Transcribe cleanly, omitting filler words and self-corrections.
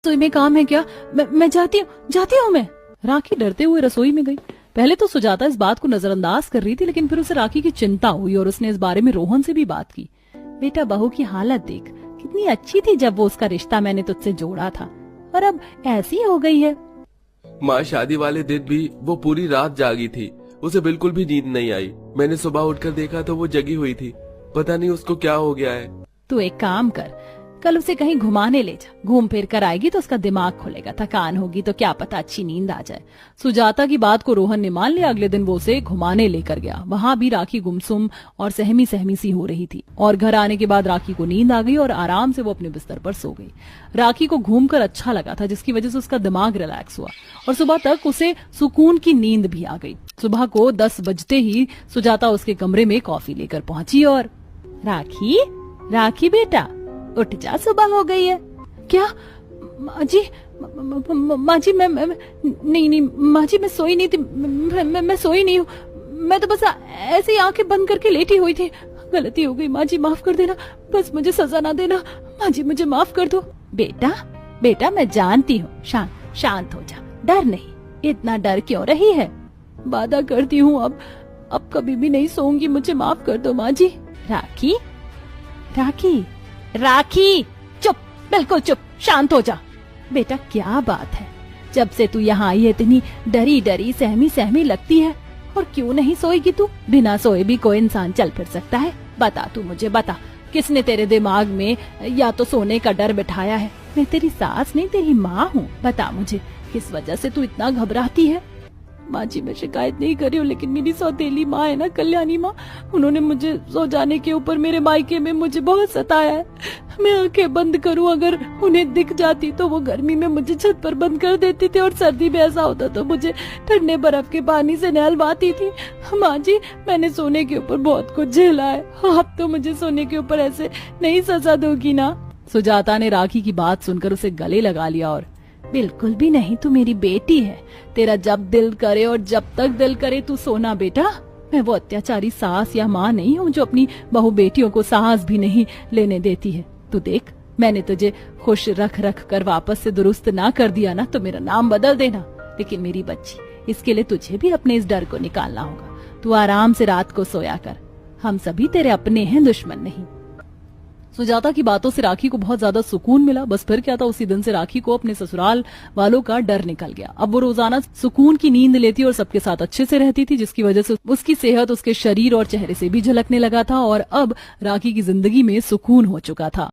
रसोई में काम है क्या? मैं जाती हूँ मैं। राखी डरते हुए रसोई में गई। पहले तो सुजाता इस बात को नजरअंदाज कर रही थी, लेकिन फिर उसे राखी की चिंता हुई और उसने इस बारे में रोहन से भी बात की। बेटा, बहू की हालत देख, कितनी अच्छी थी जब वो उसका रिश्ता मैंने तुझसे जोड़ा था, और अब ऐसी हो गई है। माँ, शादी वाले दिन भी वो पूरी रात जागी थी, उसे बिल्कुल भी नींद नहीं आई। मैंने सुबह उठकर देखा तो वो जगी हुई थी। पता नहीं उसको क्या हो गया है। तू एक काम कर, कल उसे कहीं घुमाने ले जा। घूम फिर कर आएगी तो उसका दिमाग खुलेगा, थकान होगी तो क्या पता अच्छी नींद आ जाए। सुजाता की बात को रोहन ने मान लिया। अगले दिन वो उसे घुमाने लेकर गया। वहां भी राखी गुमसुम और सहमी सहमी सी हो रही थी, और घर आने के बाद राखी को नींद आ गई और आराम से वो अपने बिस्तर पर सो गई। राखी को घूमकर अच्छा लगा था, जिसकी वजह से उसका दिमाग रिलैक्स हुआ और सुबह तक उसे सुकून की नींद भी आ गई। सुबह को 10 बजते ही सुजाता उसके कमरे में कॉफी लेकर पहुंची और राखी बेटा उठ जा, सुबह हो गई है। क्या माँ जी, मैं नहीं माँ जी, मैं सोई नहीं थी। मैं सोई नहीं हूँ, मैं तो बस ऐसे ही आंखें बंद करके लेटी हुई थी। गलती हो गई माँ जी, माफ कर देना, बस मुझे सजा ना देना। माँ जी मुझे माफ कर दो। बेटा मैं जानती हूँ, शांत हो जा, डर नहीं, इतना डर क्यों रही है? वादा करती हूँ अब कभी भी नहीं सोऊंगी, मुझे माफ कर दो माँ जी। राखी चुप, बिल्कुल चुप, शांत हो जा। बेटा क्या बात है, जब से तू यहाँ आई है इतनी डरी डरी सहमी सहमी लगती है, और क्यों नहीं सोएगी तू? बिना सोए भी कोई इंसान चल फिर सकता है। बता, तू मुझे बता, किसने तेरे दिमाग में या तो सोने का डर बिठाया है? मैं तेरी सास नहीं, तेरी माँ हूँ। बता मुझे, किस वजह से तू इतना घबराती है? माँ जी मैं शिकायत नहीं कर रही हूँ, लेकिन मेरी सौतेली माँ है ना, कल्याणी माँ, उन्होंने मुझे सो जाने के ऊपर मेरे मायके में मुझे बहुत सताया है। मैं आंखें बंद करूँ अगर उन्हें दिख जाती तो वो गर्मी में मुझे छत पर बंद कर देती थी, और सर्दी में ऐसा होता तो मुझे ठंडे बर्फ के पानी से नहलवाती थी। माँ जी मैंने सोने के ऊपर बहुत कुछ झेला है, आप तो मुझे सोने के ऊपर ऐसे नहीं सजा दोगी ना? सुजाता ने राखी की बात सुनकर उसे गले लगा लिया और बिल्कुल भी नहीं, तू मेरी बेटी है, तेरा जब दिल करे और जब तक दिल करे तू सोना बेटा। मैं वो अत्याचारी सास या माँ नहीं हूँ जो अपनी बहू बेटियों को साहस भी नहीं लेने देती है। तू देख, मैंने तुझे खुश रख कर वापस से दुरुस्त ना कर दिया ना तो मेरा नाम बदल देना, लेकिन मेरी बच्ची, इसके लिए तुझे भी अपने इस डर को निकालना होगा। तू आराम से रात को सोया कर, हम सभी तेरे अपने हैं, दुश्मन नहीं। सुजाता की बातों से राखी को बहुत ज्यादा सुकून मिला। बस फिर क्या था, उसी दिन से राखी को अपने ससुराल वालों का डर निकल गया। अब वो रोजाना सुकून की नींद लेती और सबके साथ अच्छे से रहती थी, जिसकी वजह से उसकी सेहत उसके शरीर और चेहरे से भी झलकने लगा था, और अब राखी की जिंदगी में सुकून हो चुका था।